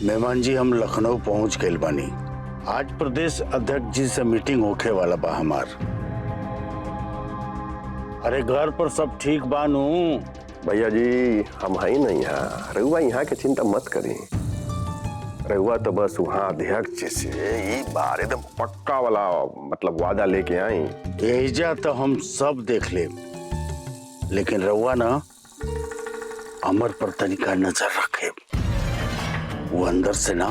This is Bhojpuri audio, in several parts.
मेहमान जी, हम लखनऊ पहुंच गए बानी। आज प्रदेश अध्यक्ष जी से मीटिंग होखे वाला बा हमार। अरे घर पर सब ठीक बानू? भैया जी हम है नहीं यहाँ, रहुआ यहाँ के चिंता मत करी। रहुआ तो बस वहाँ अध्यक्ष से ये बार एकदम पक्का वाला मतलब वादा लेके आई। एजा तो हम सब देख ले, लेकिन रहुआ ना अमर पर तनिका नजर रखे। वो अंदर से ना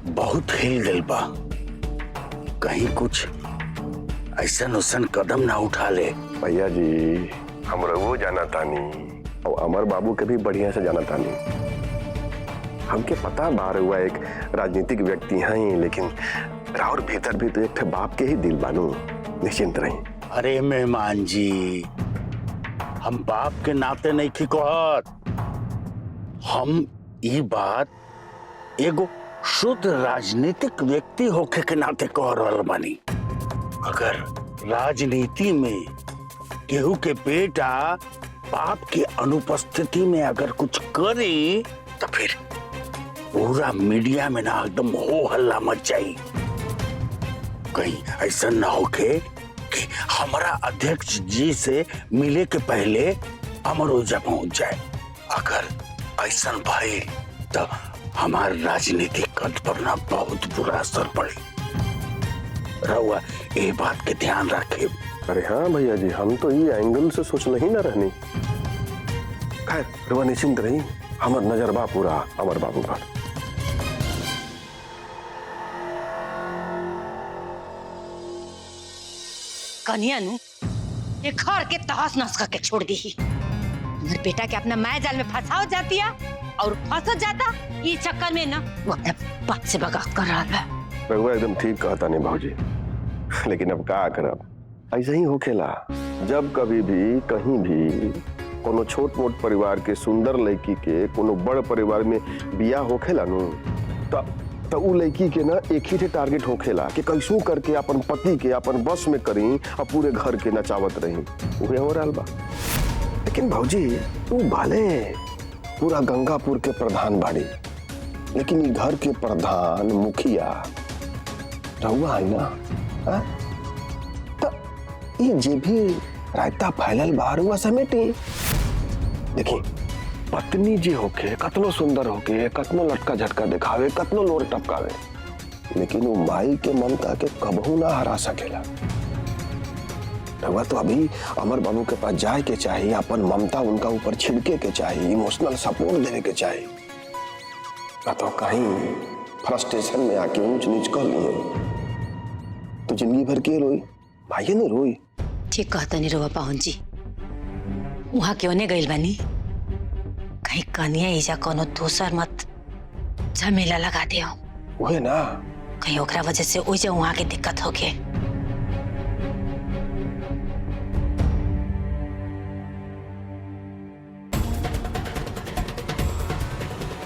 बहुत हिल गल बा, कहीं कुछ ऐसन उसन कदम ना उठा ले। भैया जी हम रहुआ जाना तानी और अमर बाबू के भी बढ़िया से जाना तानी। हमके पता बार हुआ एक राजनीतिक व्यक्ति हैं, लेकिन राउर भीतर भी तो एक बाप के ही दिल बानू। निश्चिंत रही। अरे मेहमान जी, हम बाप के नाते नहीं की कहत, हम ये बात एगो शुद्ध राजनीतिक व्यक्ति होके के नाते कह रहल बानी। अगर राजनीति में केहू के बेटा बाप के अनुपस्थिति में अगर कुछ करे तो फिर पूरा मीडिया में ना एकदम हो हल्ला मच जाई। कहीं ऐसा ना होके कि हमारा अध्यक्ष जी से मिले के पहले अमर ओझा पहुंच जाए। अगर ऐसा भाई तो हमारे राजनीतिक कद पर ना बहुत बुरा असर पड़े। रहुआ ये बात के ध्यान रखे। अरे हाँ भैया जी, हम तो ये एंगल से सोचना ही ना रहनी। खैर रहुआ निश्चिंत रही, हमार नजर बा पूरा अमर बाबू पर। कन्या नु ये घर के तहस नहस करके छोड़ दी। हमारे बेटा के अपना माया जाल में फंसाओ जाती है और फंस जाता। ये चक्कर में ना वो अपने बात से बगावत कर रहा है। रघुआ एकदम ठीक कहता नहीं भाजी, लेकिन अब का करब, ऐसा ही होखेला। जब कभी भी कहीं भी कोनो छोट मोट परिवार के सुंदर लड़की के कोनो बड़ परिवार में बियाह होखेला नु तो उ लड़की के ना एक ही टारगेट होखेला कि कैसू करके अपन पति के अपन बस में करी और पूरे घर के नचावत रही। उहे हो रहल बा। लेकिन भौजी तू भले पूरा गंगापुर के प्रधान बाड़ी, लेकिन ये घर के प्रधान मुखिया रहुआ है ना। तो ये जे भी रायता फैलल बाहर हुआ समेटी। देखिए पत्नी जी होके कतनो सुंदर होके कतनो लटका झटका दिखावे, कतनो लोर टपकावे, लेकिन वो माई के ममता के कबहू ना हरा सकेला। रहुआ तो अभी अमर बाबू के पास जाए के चाहिए, अपन ममता उनका ऊपर छिड़के के चाहिए, इमोशनल सपोर्ट देने के चाहिए। तो कहीं फ्रस्ट्रेशन में आके ऊंच नीच कर लिए तो जिंदगी भर के रोई, भाई ने रोई। ठीक कहता नहीं रहुआ पाहुन जी, वहां क्यों ने गइल बानी? कहीं कन्या इजा कोनो दूसर मत झमेला लगा दे। वही ना, कहीं ओकरा वजह से ओइजा वहां के दिक्कत होके।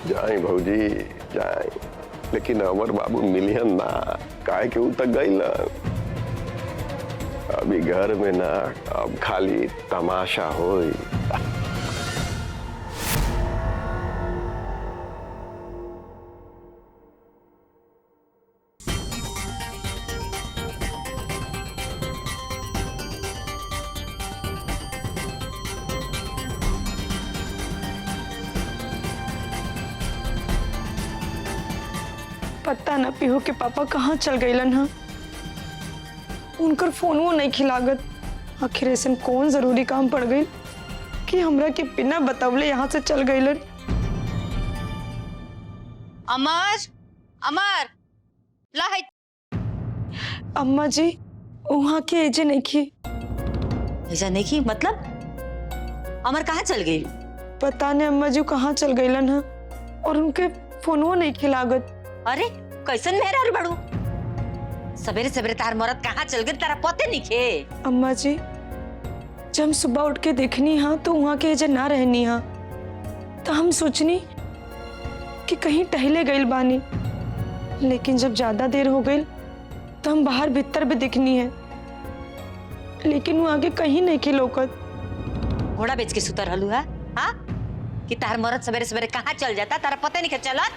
जाए भौजी जाए, लेकिन अमर बाबू मिलियन ना, काहे के उ तक गइल। अभी घर में ना अब खाली तमाशा होई। पता न पीहू के पापा कहाँ चल गईलन हा। उनकर फोन वो नहीं खिलागत। आखिर ऐसा कौन जरूरी काम पड़ गई कि हमरा के बिना बतावले यहाँ से चल गईलन। अमर अमर ला है। अम्मा जी वहाँ के एजे नहीं की। ऐसा नहीं की मतलब अमर कहाँ चल गई? पता नहीं अम्मा जी कहाँ चल गईलन हा, और उनके फोन वो नहीं खिलागत। अरे कैसन मेहरारू बड़ू, सवेरे सवेरे तार मरद कहाँ चल गए तारा पते नहीं खे? अम्मा जी जब सुबह उठ के देखनी हाँ तो वहाँ के एजे ना रहनी हाँ, तो हम सोचनी कि कहीं टहले गइल बानी, लेकिन जब ज्यादा देर हो गई तो हम बाहर भीतर भी दिखनी है, लेकिन वो आगे कहीं नहीं की लौकत। घोड़ा बेच के सुतर हलू है हाँ? कि तार मरद सवेरे सवेरे कहाँ चल जाता तारा पता नहीं चलत?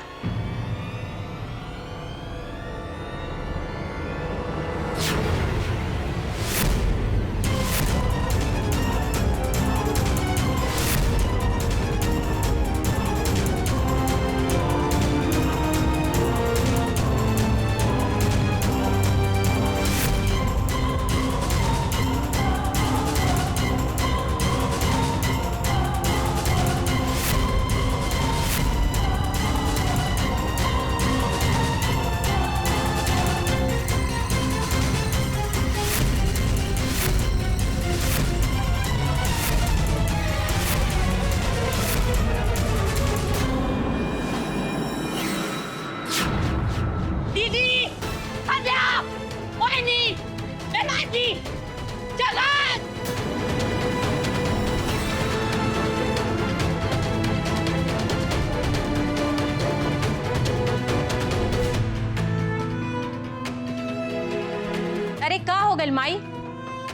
गई माई,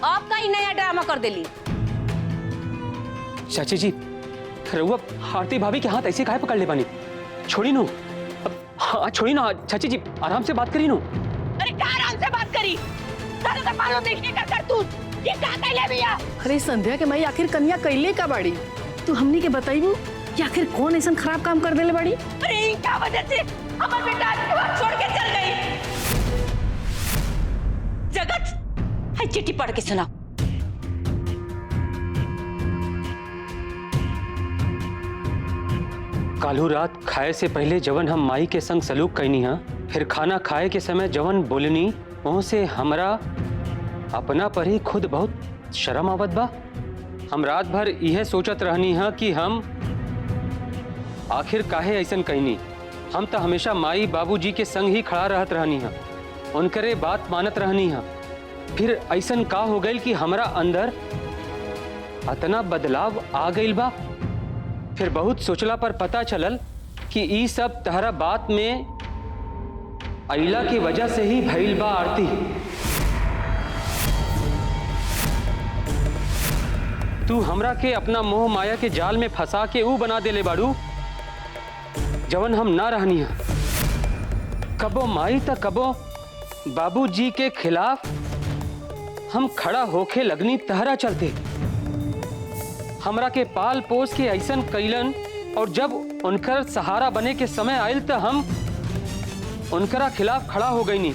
अब का ही नया ड्रामा कर देली। चाची जी, रहुआ आरती भाभी के हाथ ऐसे काहे पकड़ ले बानी? छोड़ी नो, हाँ छोड़ी ना चाची जी, आराम से बात करी नो। अरे क्या आराम से बात करी? सारा तो मालूम नहीं कर तू ये क्या कहले भैया? अरे संध्या के माई आखिर कन्या कैले का बाड़ी? तू हमनी के बताइबू कि आखिर कौन ऐसा खराब काम कर देले बाड़ी? अरे इनका वजह से हमार बेटा आज के बाद छोड़ के चल गई। जगत, हाय चिट्ठी पढ़ के सुना। कालू रात खाए से पहले जवन हम माई के संग सलूक कैनी हा, फिर खाना खाए के समय जवन बोलनी वहाँ से हमरा अपना पर ही खुद बहुत शर्म आवत बा। हम रात भर यह सोचत रहनी हा कि हम आखिर काहे ऐसन कहनी। हम तो हमेशा माई बाबूजी के संग ही खड़ा रहत रहनी हा, उनकरे बात मानत रहनी हा। फिर ऐसन का हो गई कि हमरा अंदर अतना बदलाव आ गइल बा। फिर बहुत सोचला पर पता चलल कि ई सब तहरा बात में अइला की वजह से ही भइल बा। आरती, तू हमरा के अपना मोह माया के जाल में फंसा के ऊ बना देले बाड़ू जवन हम ना रहनी है। कबो माई त कबो बाबूजी के खिलाफ हम खड़ा होके लगनी तहरा चलते। हमरा के पाल पोस के ऐसन कैलन और जब उनकर सहारा बने के समय आयल तो हम उनकरा खिलाफ खड़ा हो गई नी।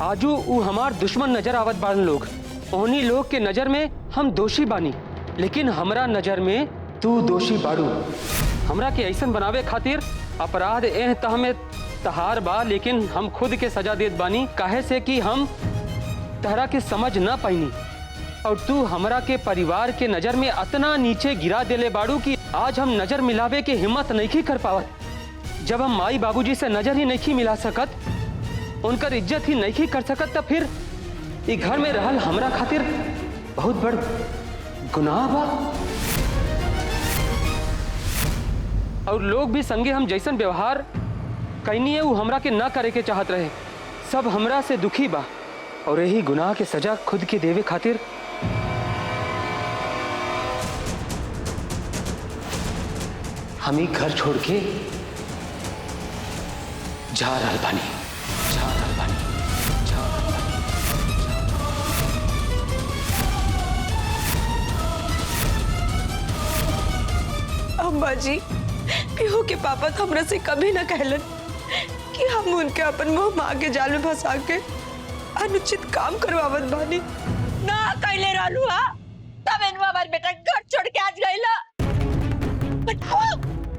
आजू ऊ हमार दुश्मन नजर आवत बाड़न लोग। उन्हीं लोग के नजर में हम दोषी बानी, लेकिन हमरा नजर में तू दोषी बाड़ू। हमरा के ऐसन बनावे खातिर अपराध एह तह में तहार बा, लेकिन हम खुद के सजा देत बानी काहे से कि हम तहरा के समझ ना पाईनी और तू हमरा के परिवार के नजर में अतना नीचे गिरा देले बाड़ू कि आज हम नजर मिलावे के हिम्मत नहीं कर पावत। जब हम माई बाबूजी से नजर ही नहीं मिला सकत, उनकर इज्जत ही नहीं कर सकत, तब फिर ई घर में रहल हमरा खातिर बहुत बड़ गुनाह बा। और लोग भी संगे हम जैसन व्यवहार कैनी है वो हमरा के ना करे के चाहत रहे। सब हमरा से दुखी बा और यही गुनाह के सजा खुद के देवे खातिर हम ही घर छोड़ के जा रहल बानी। अम्मा जी, पीहू के पापा तो हमरा से कभी ना कहलन कि हम उनके अपन मुंह माँ के जाल में फंसा के अनुचित काम करवावत बानी। ना कैले रहलू हा, तब एनु हमार बेटा घर छोड़ के आज गइला। बताओ,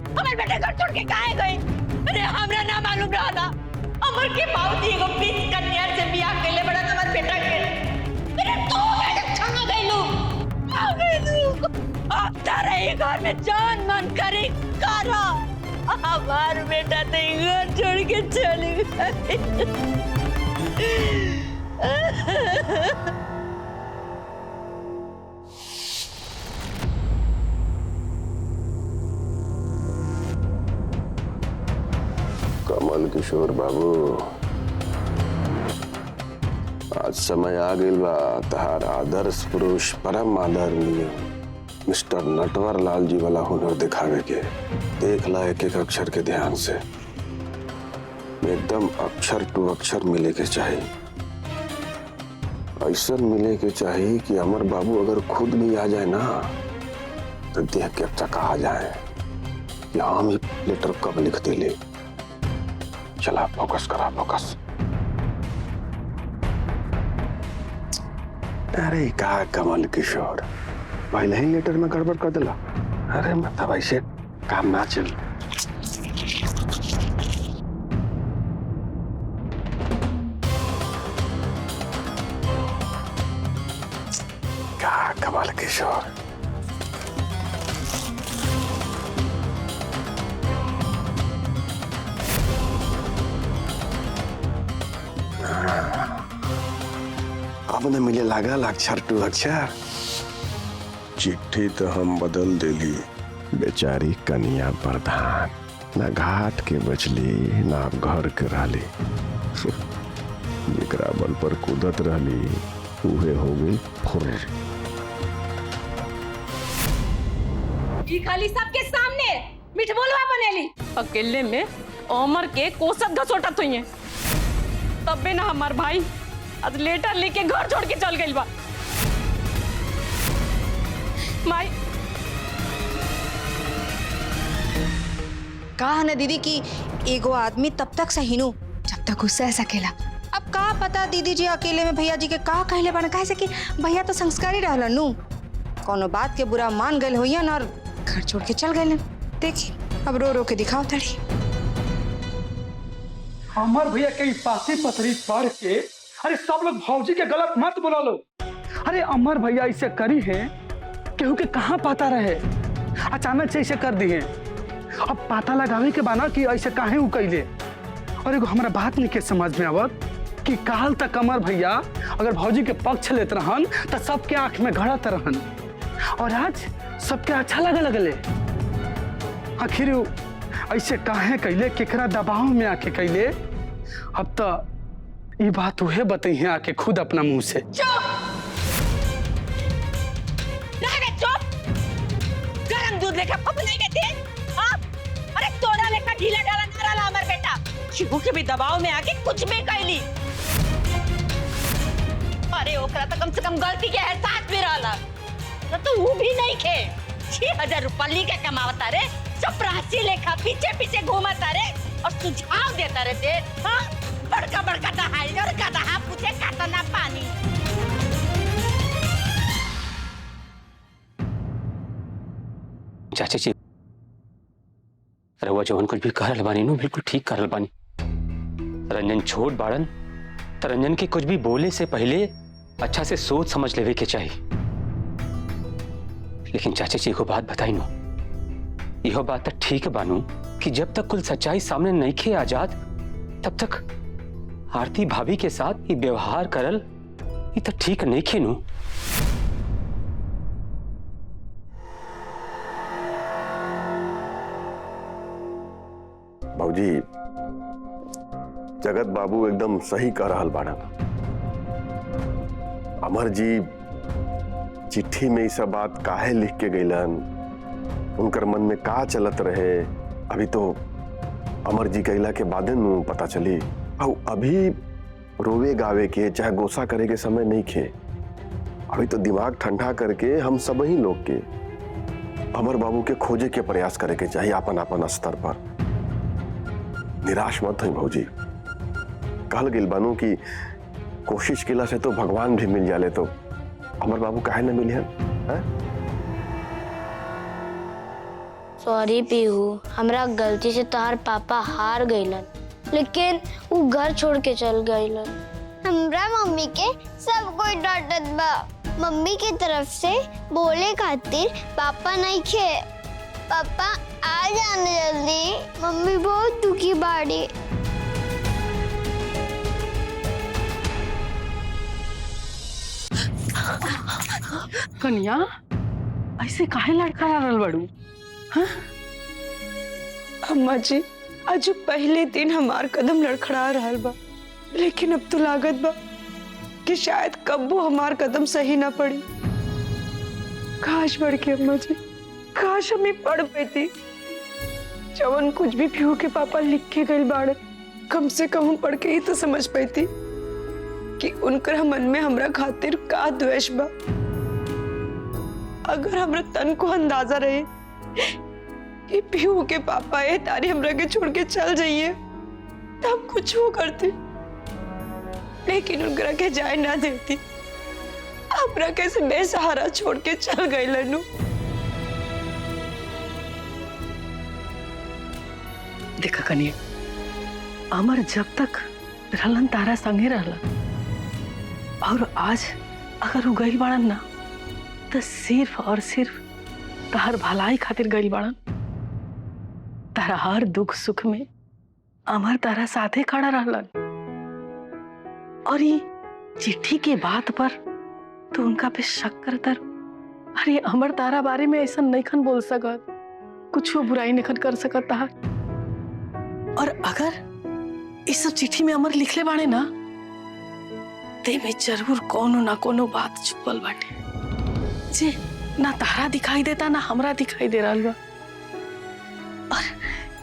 हमार बेटा घर छोड़ के काहे गई? अरे हमरा ना मालूम रहला। अमर के बाबूजी एगो बीच कन्या से बियाह कैले बड़ा हमार बेटा के। अरे तू मेरे छाना गइलू। आ गइलू। अब तारा ये घर में जान मन करे कारा। हमार बेटा तो घर छोड़ के चली गई। कमल किशोर बाबू, आज समय आ गइल बा तहार आदर्श पुरुष परम आदरणीय मिस्टर नटवर लाल जी वाला हुनर दिखावे के। देख ला एक एक अक्षर के ध्यान से, एकदम अक्षर टू अक्षर मिले के चाहिए। ऐसा मिले के चाहिए कि अमर बाबू अगर खुद भी आ जाए ना तो देख के अच्छा कहा जाए कि हम ही लेटर कब लिखते ले। चला फोकस करा, फोकस। अरे का कमल किशोर, पहले ही लेटर में गड़बड़ कर दिला। अरे मतलब ऐसे काम ना चल। का कमल किशोर, अब न मिले लागल अक्षर टू अक्षर। चिट्ठी तो हम बदल देली, बेचारी कन्या प्रधान न घाट के बचली न घर के रहली। जेकरा बल पर कूदत रहली उहे हो गई फुर। ई खाली सबके सामने मिठ बोलवा बनेली, अकेले में उमर के कोसत घसोटत हुई है। तब भी ना हमार भाई आज लेटर लेके घर छोड़ के चल गई बा। माई कहा न दीदी कि एगो आदमी तब तक सही नु जब तक गुस्सा रह सकेला। अब का पता दीदी जी अकेले में भैया जी के का कहले बन, कहे से कि भैया तो संस्कारी रहलन नु, कोनो बात के बुरा मान गए होइयन और घर छोड़ के चल गए। देखी अब रो रो के दिखाओ तड़ी। अमर भैया के पासी पथरी पढ़ के अरे सब लोग भौजी के गलत मत बोला लो। अरे अमर भैया ऐसे करी है केहू के कहाँ पता रहे, अचानक से ऐसे कर दी है। अब पता लगावे के बाना कि ऐसे काहे उ कैले। और एगो हमारा बात नहीं के समझ में आवत कि काल तक अमर भैया अगर भौजी के पक्ष लेत रहन तो सबके आंख में गड़त रहन, और आज सबके अच्छा लगे लगले। आखिर ऐसे काहे कैले, केकरा दबाव में आके कैले। अब तो ये बात उहे बताई है आके खुद अपना मुंह से। गरम दूध लेकर फपलाई में थे। अरे तोरा लेकर ढीला डाला ना रहा हमार बेटा, शिबू के भी दबाव में आके कुछ भी कैली। अरे ओकरा तो कम से कम गलती के एहसास भी रहला, न तो वो भी नहीं खे। 6000 रुपया ली के कमावता रे, चपरासी लेखा पीछे पीछे घूमता रे और सुझाव देता रे ते। हाँ बड़का बड़का दहाई और गदहा पूछे काटना पानी। चाचा जी रउआ जवन कुछ भी कहल बानी नु बिल्कुल ठीक कहल बानी। रंजन छोट बाड़न तो रंजन के कुछ भी बोले से पहले अच्छा से सोच समझ लेवे के चाहिए। लेकिन चाचा जी को बात बताई नु, यह बात तो ठीक बानू कि जब तक कुल सच्चाई सामने नहीं खे आजाद तब तक आरती भाभी के साथ ये व्यवहार करल ये तो ठीक नहीं खे नु। भौजी जगत बाबू एकदम सही कह रहा बाड़ा। अमर जी चिट्ठी में इस बात काहे लिख के गईलन, उनकर मन में का चलत रहे, अभी तो अमर जी गईला के बादे नु पता चली। और अभी रोवे गावे के चाहे गोसा करे के समय नहीं खे। अभी तो दिमाग ठंडा करके हम सब ही लोग के अमर बाबू के खोजे के प्रयास करे के चाहिए अपन अपन स्तर पर। निराश मत हुई भौजी, कहल गिल बानू की कोशिश किला से तो भगवान भी मिल जाले, तो अमर बाबू काहे न मिले हैं? सॉरी पीहू, हमरा गलती से तोहार पापा हार गईलन, लेकिन वो घर छोड़ के चल गईलन। हमरा मम्मी के सब कोई डांटत बा, मम्मी की तरफ से बोले खातिर पापा नहीं खे। पापा आ जाने जल्दी, मम्मी बहुत दुखी बाड़ी। कन्या ऐसे काहे लड़खड़ा रहल बड़ू? अम्मा जी आज पहले दिन हमार कदम लड़खड़ा रहा बा, लेकिन अब तो लागत बा कि शायद कब्बो हमार कदम सही ना पड़ी। काश बढ़ के अम्मा जी, काश हमें पढ़ पाती। जवन कुछ भी पीहू के पापा लिख के गई बाड़, कम से कम हम पढ़ के ही तो समझ पाती कि उनकर मन में हमरा खातिर का द्वेष बा। अगर हमरा तन को अंदाजा रहे कि पीहू के पापा ये तारी हमरा के छोड़ के चल जाइए तो हम कुछ हो करते, लेकिन उनकरा के जाए ना देती। हमरा कैसे बेसहारा छोड़ के चल गई लनू। देखा कन्या, अमर जब तक रहलन तारा संगे रहलन, और आज अगर वो गई बाड़न ना तो सिर्फ और सिर्फ तार भलाई खातिर गई बाड़न। तारा हर दुख सुख में अमर तारा साथे खड़ा रहलन, और ये चिट्ठी के बात पर तो उनका पे शक करता। अरे अमर तारा बारे में ऐसा नहीं खन बोल सकत, कुछ बुराई नहीं खन कर सकता। और अगर इस सब चिट्ठी में अमर लिखले बाड़े ना ते में जरूर कोनो ना कोनो बात छुपल बाटे जे ना तारा दिखाई देता ना हमरा दिखाई दे रहल बा। और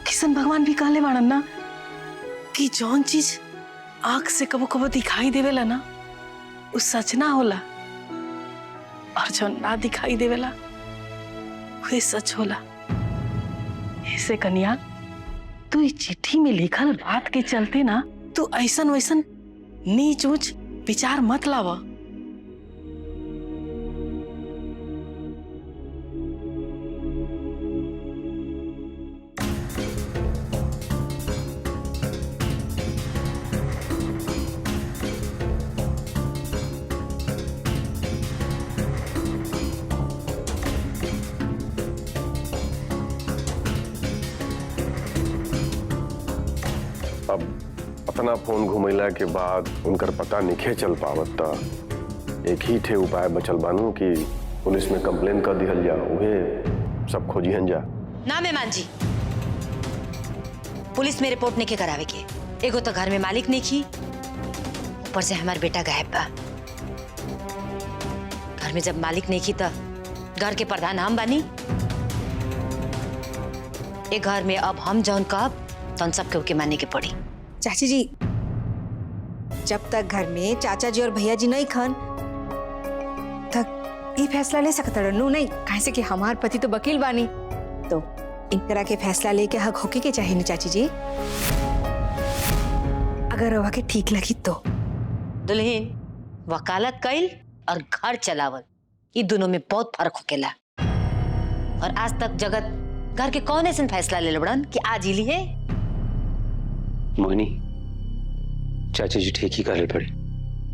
किशन भगवान भी कहले बाड़न ना कि जौन चीज आंख से कबो कबो दिखाई देवेला ना वो सच ना होला, और जौन ना दिखाई देवेला वही सच होला। ऐसे कन्या तू इस चिट्ठी में लिखल बात के चलते ना तू ऐसन वैसन नीच ऊंच विचार मत लावा। अब अपना फोन घुमैला के बाद उनकर पता निखे चल पावत ता एक ही ठे उपाय बचल बानू कि पुलिस में कंप्लेन कर दिहल जा, उहे सब खोजिहन जा। ना मेहमान जी, पुलिस में रिपोर्ट नहीं के करावे के। एगो तो घर में मालिक नहीं की, ऊपर से हमार बेटा गायब बा। घर में जब मालिक नहीं की तो घर के प्रधान हम बानी। एक घर में अब हम जौन कहब तो सब के मानने के पड़ी। चाची जी, जब तक घर में चाचा जी और भैया जी नहीं खन तक ये फैसला ले सकता रनू नहीं, कैसे कि हमार पति तो वकील बानी, तो इन तरह के फैसला लेके हक होके के चाहिए ना चाची जी। अगर वह के ठीक लगी तो दुल्हन वकालत कइल और घर चलावल ये दोनों में बहुत फर्क होकेला। और आज तक जगत घर के कौन ऐसा फैसला ले बड़न कि आज ही लिए। मोहिनी, चाचा जी ठीक ही कहले पड़े।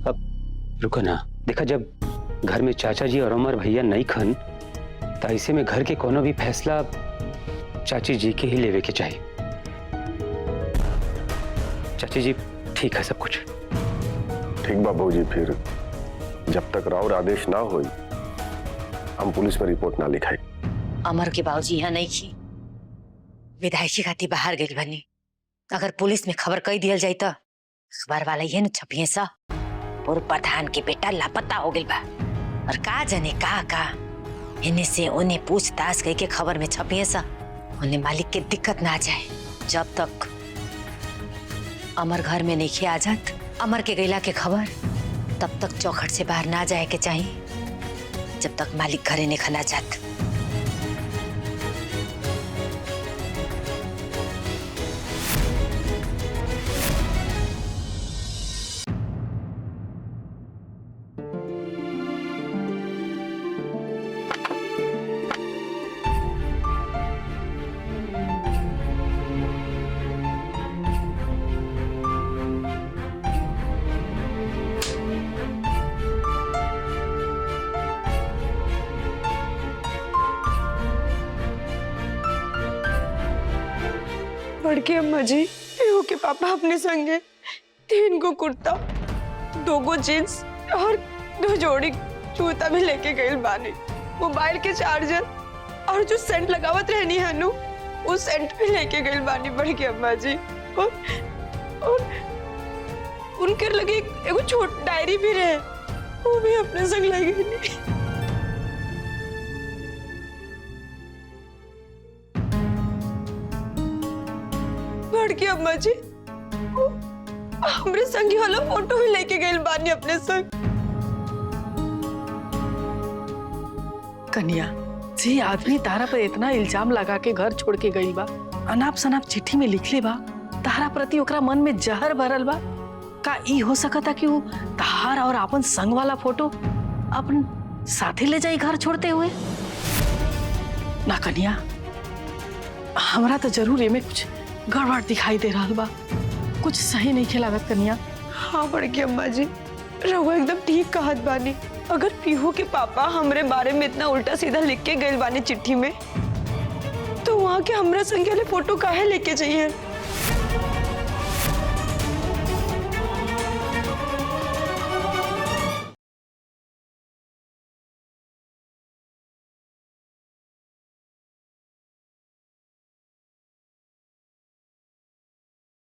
अब रुको ना, देखा जब घर में चाचा जी और उमर भैया नहीं खन तो ऐसे में घर के कोनो भी फैसला चाची जी के ही लेवे के चाहिए। चाची जी ठीक है सब कुछ। ठीक बाबूजी, फिर जब तक राउर आदेश ना होई हम पुलिस में रिपोर्ट ना लिखाई। अमर के बाबूजी यहाँ नहीं की, विधायकी खाती बाहर गई बनी। अगर पुलिस में खबर कही दिया जाए तो अखबार वाला ये न छपिए सा और प्रधान के बेटा लापता हो गई बा। और का जाने का इन्हें से उन्हें पूछताछ करके खबर में छपिए सा उन्हें मालिक के दिक्कत ना आ जाए। जब तक अमर घर में नहीं आ जात अमर के गैला के खबर, तब तक चौखट से बाहर ना जाए के चाहिए, जब तक मालिक घरे नहीं खना जात। बड़की अम्मा जी, पीहू के पापा अपने संगे 3 गो कुर्ता, 2 गो जींस और 2 जोड़ी जूता भी लेके गए बानी। मोबाइल के चार्जर और जो सेंट लगावत रहनी है नु, वो सेंट भी लेके गए बानी बड़की अम्मा जी। और उनके लगे एगो छोट डायरी भी रहे, वो भी अपने संग ले गई। बड़की अम्मा जी, हमरे संगी वाला फोटो भी लेके गए बानी अपने संग। कन्या जी, आदमी तारा पर इतना इल्जाम लगा के घर छोड़ के गई बा, अनाप शनाप चिट्ठी में लिखले बा, तारा प्रति ओकरा मन में जहर भरल बा। का ई हो सकता कि वो तार और अपन संग वाला फोटो अपन साथे ले जाए घर छोड़ते हुए? ना कन्या, हमरा तो जरूर एमे कुछ गड़बड़ दिखाई दे रहा बा, कुछ सही नहीं खिलावत कन्या। हाँ बड़की अम्मा जी, रहुआ एकदम ठीक कहत बानी। अगर पीहू के पापा हमरे बारे में इतना उल्टा सीधा लिख के गए बानी चिट्ठी में, तो वहाँ के हमरा संग वाले फोटो काहे लेके चाहिए?